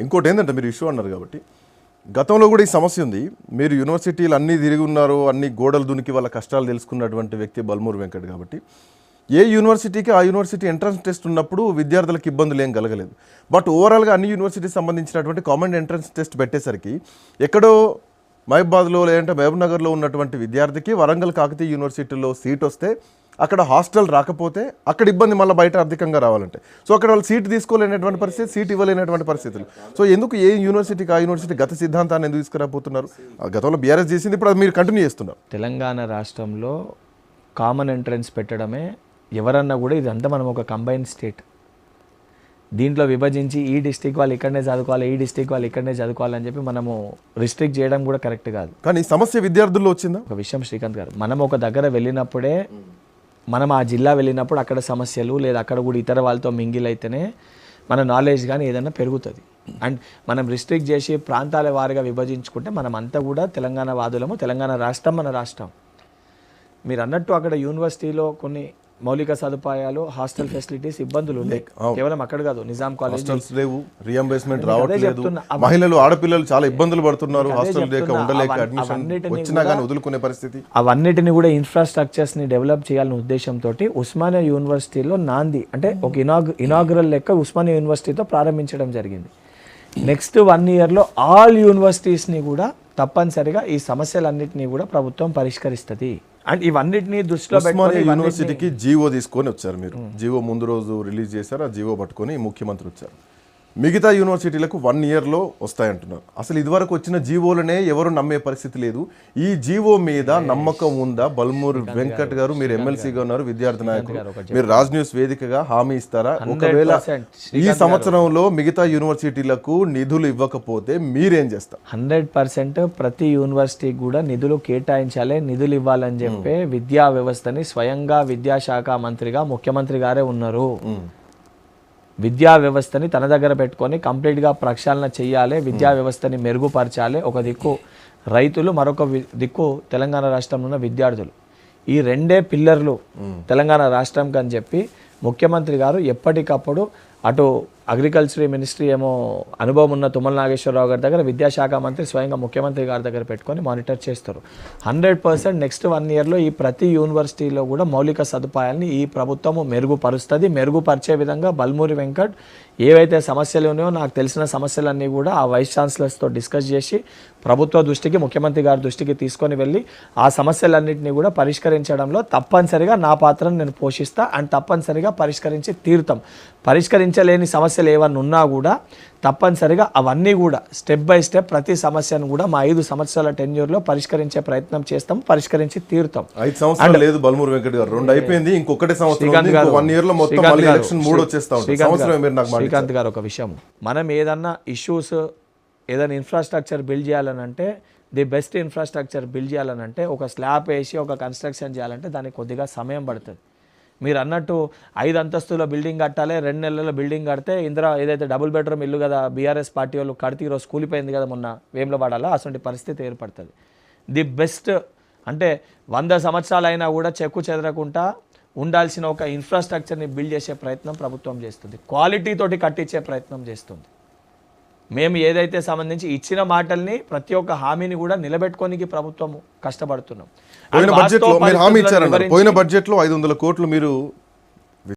ఇంకోటి ఏంటంటే మీరు ఇష్యూ అన్నారు కాబట్టి గతంలో కూడా ఈ సమస్య ఉంది. మీరు యూనివర్సిటీలు అన్నీ తిరిగి ఉన్నారు, అన్ని గోడలు దునికి వాళ్ళ కష్టాలు తెలుసుకున్నటువంటి వ్యక్తి బల్మూరి వెంకట్ కాబట్టి ఏ యూనివర్సిటీకి ఆ యూనివర్సిటీ ఎంట్రన్స్ టెస్ట్ ఉన్నప్పుడు విద్యార్థులకు ఇబ్బందులు ఏం కలగలేదు. బట్ ఓవరాల్గా అన్ని యూనివర్సిటీకి సంబంధించినటువంటి కామన్ ఎంట్రన్స్ టెస్ట్ పెట్టేసరికి ఎక్కడో మహబూబాద్లో లేదంటే మహబూబ్నగర్లో ఉన్నటువంటి విద్యార్థికి వరంగల్ కాకతీయ యూనివర్సిటీలో సీట్ వస్తే అక్కడ హాస్టల్ రాకపోతే అక్కడ ఇబ్బంది మళ్ళీ బయట ఆర్థికంగా రావాలంటే సో అక్కడ వాళ్ళు సీట్ తీసుకోలేనటువంటి పరిస్థితి, సీట్ ఇవ్వలేనటువంటి పరిస్థితులు. సో ఎందుకు ఏ యూనివర్సిటీకి ఆ యూనివర్సిటీ గత సిద్ధాంతాన్ని ఎందుకు తీసుకురాబోతున్నారు? గతంలో బీఆర్ఎస్ చేసింది, ఇప్పుడు అది మీరు కంటిన్యూ చేస్తున్నారు. తెలంగాణ రాష్ట్రంలో కామన్ ఎంట్రన్స్ పెట్టడమే ఎవరన్నా కూడా ఇదంతా మనం ఒక కంబైన్ స్టేట్, దీంట్లో విభజించి ఈ డిస్టిక్ వాళ్ళు ఇక్కడనే చదువుకోవాలి, ఈ డిస్టిక్ వాళ్ళు ఇక్కడనే చదువుకోవాలని చెప్పి మనము రిస్ట్రిక్ట్ చేయడం కూడా కరెక్ట్ కాదు. కానీ సమస్య విద్యార్థుల్లో వచ్చిందా? ఒక విషయం శ్రీకాంత్ గారు, మనం ఒక దగ్గర వెళ్ళినప్పుడే, మనం ఆ జిల్లా వెళ్ళినప్పుడు అక్కడ సమస్యలు లేదా అక్కడ కూడా ఇతర వాళ్ళతో మింగిల్ అయితేనే మన నాలెడ్జ్ కానీ ఏదైనా పెరుగుతుంది. అండ్ మనం రిస్ట్రిక్ట్ చేసి ప్రాంతాల వారిగా విభజించుకుంటే మనం అంతా కూడా తెలంగాణ వాదులము, తెలంగాణ రాష్ట్రం మన రాష్ట్రం. మీరు అన్నట్టు అక్కడ యూనివర్సిటీలో కొన్ని మౌలిక సదుపాయాలు, హాస్టల్ ఫెసిలిటీస్ ఇబ్బందులు ఉన్నాయి. కేవలం అక్కడ కాదు, నిజాం కాలేజ్ లేవు, రియంబర్స్మెంట్ రావట్లేదు, మహిళలు ఆడపిల్లలు చాలా ఇబ్బందులు పడుతున్నారు, హాస్టల్ లేక ఉండలేక అడ్మిషన్ వచ్చినా కానీ వదులుకునే పరిస్థితి. అవన్నిటిని కూడా ఇన్ఫ్రాస్ట్రక్చర్స్ ని డెవలప్ చేయాలనే ఉద్దేశంతో ఉస్మానియా యూనివర్సిటీలో నాంది అంటే ఒక ఇనాగ్రల్ లెక్క ఉస్మానియా యూనివర్సిటీతో ప్రారంభించడం జరిగింది. నెక్స్ట్ 1 yearలో ఆల్ యూనివర్సిటీస్ని కూడా తప్పనిసరిగా ఈ సమస్యలన్నింటినీ కూడా ప్రభుత్వం పరిష్కరిస్తుంది. అండ్ ఇవన్నిటిని దృష్టిలో పెట్టుకొని యూనివర్సిటీకి జీవో తీసుకొని వచ్చారు. మీరు జీవో ముందు రోజు రిలీజ్ చేశారు, ఆ జీవో పట్టుకొని ముఖ్యమంత్రి వచ్చారు. మిగతా యూనివర్సిటీలకు 1 yearలో వస్తాయంటున్నారు. అసలు ఇదివరకు వచ్చిన జీవోలనే ఎవరు నమ్మే పరిస్థితి లేదు. ఈ జీవో మీద నమ్మకం ఉందా? బల్మూరి వెంకట్ గారు, మీరు ఎమ్మెల్సీగా ఉన్నారు, విద్యార్థి నాయకులు, మీరు రాజ్ న్యూస్ వేదికగా హామీ ఇస్తారా? ఒకవేళ ఈ సంవత్సరంలో మిగతా యూనివర్సిటీలకు నిధులు ఇవ్వకపోతే మీరేం చేస్తారు? 100% ప్రతి యూనివర్సిటీకి కూడా నిధులు కేటాయించాలి, నిధులు ఇవ్వాలని చెప్పి విద్యా వ్యవస్థని స్వయంగా విద్యాశాఖ మంత్రిగా ముఖ్యమంత్రి గారే ఉన్నారు. విద్యా వ్యవస్థని తన దగ్గర పెట్టుకొని కంప్లీట్గా ప్రక్షాళన చేయాలి, విద్యా వ్యవస్థని మెరుగుపరచాలి. ఒక దిక్కు రైతులు, మరొక దిక్కు తెలంగాణ రాష్ట్రంలో ఉన్న విద్యార్థులు. ఈ 2 పిల్లర్లు తెలంగాణ రాష్ట్రంకి అని చెప్పి ముఖ్యమంత్రి గారు ఎప్పటికప్పుడు అటు అగ్రికల్చర్ మినిస్ట్రీ ఏమో అనుభవం ఉన్న తుమ్మల నాగేశ్వరరావు గారి దగ్గర, విద్యాశాఖ మంత్రి స్వయంగా ముఖ్యమంత్రి గారి దగ్గర పెట్టుకొని మానిటర్ చేస్తారు. 100% నెక్స్ట్ 1 yearలో ఈ ప్రతి యూనివర్సిటీలో కూడా మౌలిక సదుపాయాలని ఈ ప్రభుత్వము మెరుగుపరుస్తుంది. మెరుగుపరిచే విధంగా బల్మూరి వెంకట్ ఏవైతే సమస్యలు ఉన్నాయో, నాకు తెలిసిన సమస్యలన్నీ కూడా ఆ వైస్ ఛాన్సలర్స్తో డిస్కస్ చేసి ప్రభుత్వ దృష్టికి, ముఖ్యమంత్రి గారి దృష్టికి తీసుకొని వెళ్ళి ఆ సమస్యలన్నింటినీ కూడా పరిష్కరించడంలో తప్పనిసరిగా నా పాత్రను నేను పోషిస్తా. అండ్ తప్పనిసరిగా పరిష్కరించి తీరుతాం. పరిష్కరించలేని సమస్యలు ఏమన్నా ఉన్నా కూడా తప్పనిసరిగా అవన్నీ కూడా స్టెప్ బై స్టెప్ ప్రతి సమస్యను కూడా మా 5 సంవత్సరాల టెన్యూర్లో పరిష్కరించే ప్రయత్నం చేస్తాం, పరిష్కరించి తీరుతాం. 5 సంవత్సరాలు లేదు బల్మూరి వెంకట్ గారు, 2 అయిపోయింది, ఇంకొకటి సంవత్సరం, 1 yearలో మొత్తం మళ్ళీ ఎలక్షన్ 3 వచ్చేస్తా ఉంటాయి. శ్రీకాంత్ గారు, ఒక విషయం, మనం ఏదన్నా ఇష్యూస్, ఏదైనా ఇన్ఫ్రాస్ట్రక్చర్ బిల్డ్ చేయాలనంటే, ది బెస్ట్ ఇన్ఫ్రాస్ట్రక్చర్ బిల్డ్ చేయాలనంటే, ఒక స్లాబ్ వేసి ఒక కన్స్ట్రక్షన్ చేయాలంటే దానికి కొద్దిగా సమయం పడుతుంది. మీరు అన్నట్టు 5 అంతస్తుల బిల్డింగ్ కట్టాలి, 2 నెలల బిల్డింగ్ కడితే ఇందిరా ఏదైతే డబుల్ బెడ్రూమ్ ఇల్లు కదా బీఆర్ఎస్ పార్టీ వాళ్ళు కడితే ఈరోజు కూలిపోయింది కదా మొన్న వేములవాడలో, అటువంటి పరిస్థితి ఏర్పడుతుంది. ది బెస్ట్ అంటే 100 సంవత్సరాలు అయినా కూడా చెక్కు చెదరకుండా ఉండాల్సిన ఒక ఇన్ఫ్రాస్ట్రక్చర్ని బిల్డ్ చేసే ప్రయత్నం ప్రభుత్వం చేస్తుంది, క్వాలిటీతోటి కట్టించే ప్రయత్నం చేస్తుంది. మేము ఏదైతే సంబంధించి ఇచ్చిన మాటల్ని, ప్రతి ఒక్క హామీని కూడా నిలబెట్టుకోనికి ప్రభుత్వం కష్టపడుతున్నాం. పోయిన బడ్జెట్లో మీరు హామీ ఇచ్చారండి, పోయిన బడ్జెట్లో 500 కోట్లు మీరు